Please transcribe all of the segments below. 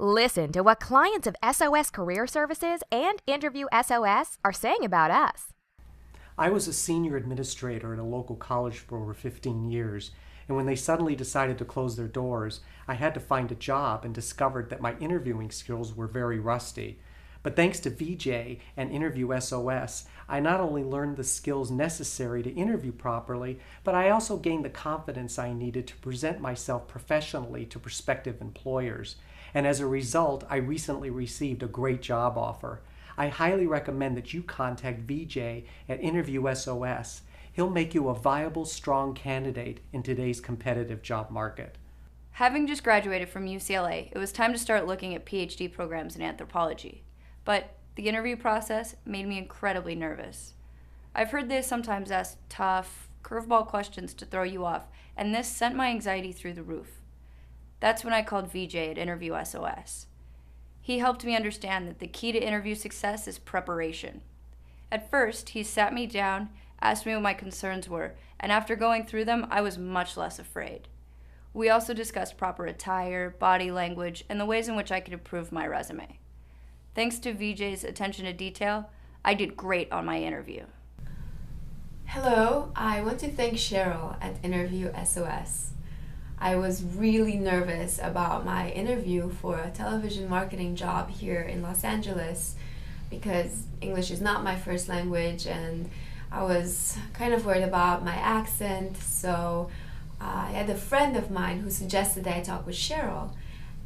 Listen to what clients of SOS Career Services and Interview SOS are saying about us. I was a senior administrator at a local college for over 15 years, and when they suddenly decided to close their doors, I had to find a job and discovered that my interviewing skills were very rusty. But thanks to VJ and Interview SOS, I not only learned the skills necessary to interview properly, but I also gained the confidence I needed to present myself professionally to prospective employers. And as a result, I recently received a great job offer. I highly recommend that you contact VJ at Interview SOS. He'll make you a viable, strong candidate in today's competitive job market. Having just graduated from UCLA, it was time to start looking at PhD programs in anthropology. But the interview process made me incredibly nervous. I've heard they sometimes ask tough, curveball questions to throw you off, and this sent my anxiety through the roof. That's when I called VJ at Interview SOS. He helped me understand that the key to interview success is preparation. At first, he sat me down, asked me what my concerns were, and after going through them, I was much less afraid. We also discussed proper attire, body language, and the ways in which I could improve my resume. Thanks to VJ's attention to detail, I did great on my interview. Hello, I want to thank Cheryl at Interview SOS. I was really nervous about my interview for a television marketing job here in Los Angeles because English is not my first language and I was kind of worried about my accent, so I had a friend of mine who suggested that I talk with Cheryl,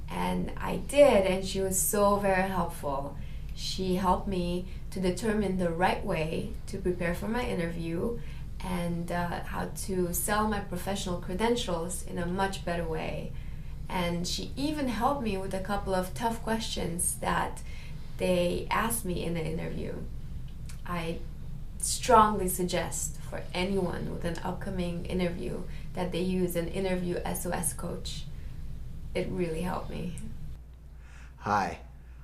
and I did, and she was so very helpful. She helped me to determine the right way to prepare for my interview and how to sell my professional credentials in a much better way. And she even helped me with a couple of tough questions that they asked me in the interview. I strongly suggest for anyone with an upcoming interview that they use an Interview SOS coach. It really helped me. Hi,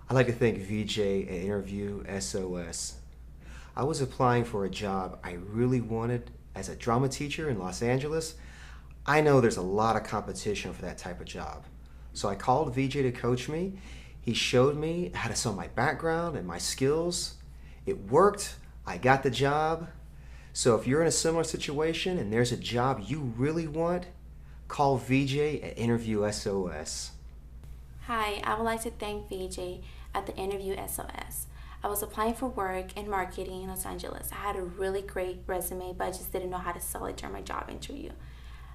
I'd like to thank VJ at Interview SOS. I was applying for a job I really wanted as a drama teacher in Los Angeles. I know there's a lot of competition for that type of job. So I called VJ to coach me. He showed me how to sell my background and my skills. It worked. I got the job. So if you're in a similar situation and there's a job you really want, call VJ at Interview SOS. Hi, I would like to thank VJ at the Interview SOS. I was applying for work in marketing in Los Angeles. I had a really great resume, but I just didn't know how to sell it during my job interview.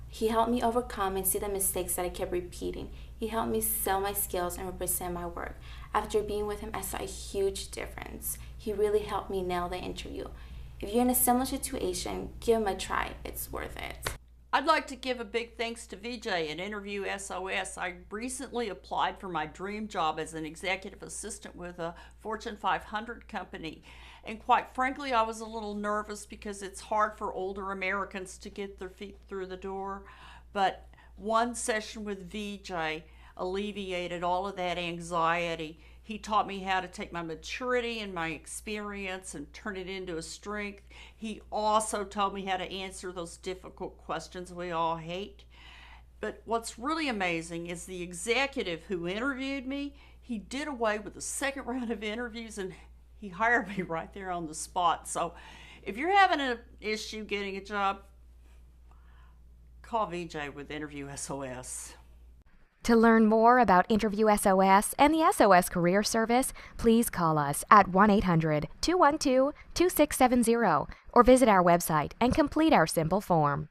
He helped me overcome and see the mistakes that I kept repeating. He helped me sell my skills and represent my work. After being with him, I saw a huge difference. He really helped me nail the interview. If you're in a similar situation, give him a try. It's worth it. I'd like to give a big thanks to VJ at Interview SOS. I recently applied for my dream job as an executive assistant with a Fortune 500 company. And quite frankly, I was a little nervous because it's hard for older Americans to get their feet through the door. But one session with VJ alleviated all of that anxiety. He taught me how to take my maturity and my experience and turn it into a strength. He also told me how to answer those difficult questions we all hate. But what's really amazing is the executive who interviewed me, he did away with the second round of interviews and he hired me right there on the spot. So if you're having an issue getting a job, call VJ with Interview SOS. To learn more about Interview SOS and the SOS Career Service, please call us at 1-800-212-2670 or visit our website and complete our simple form.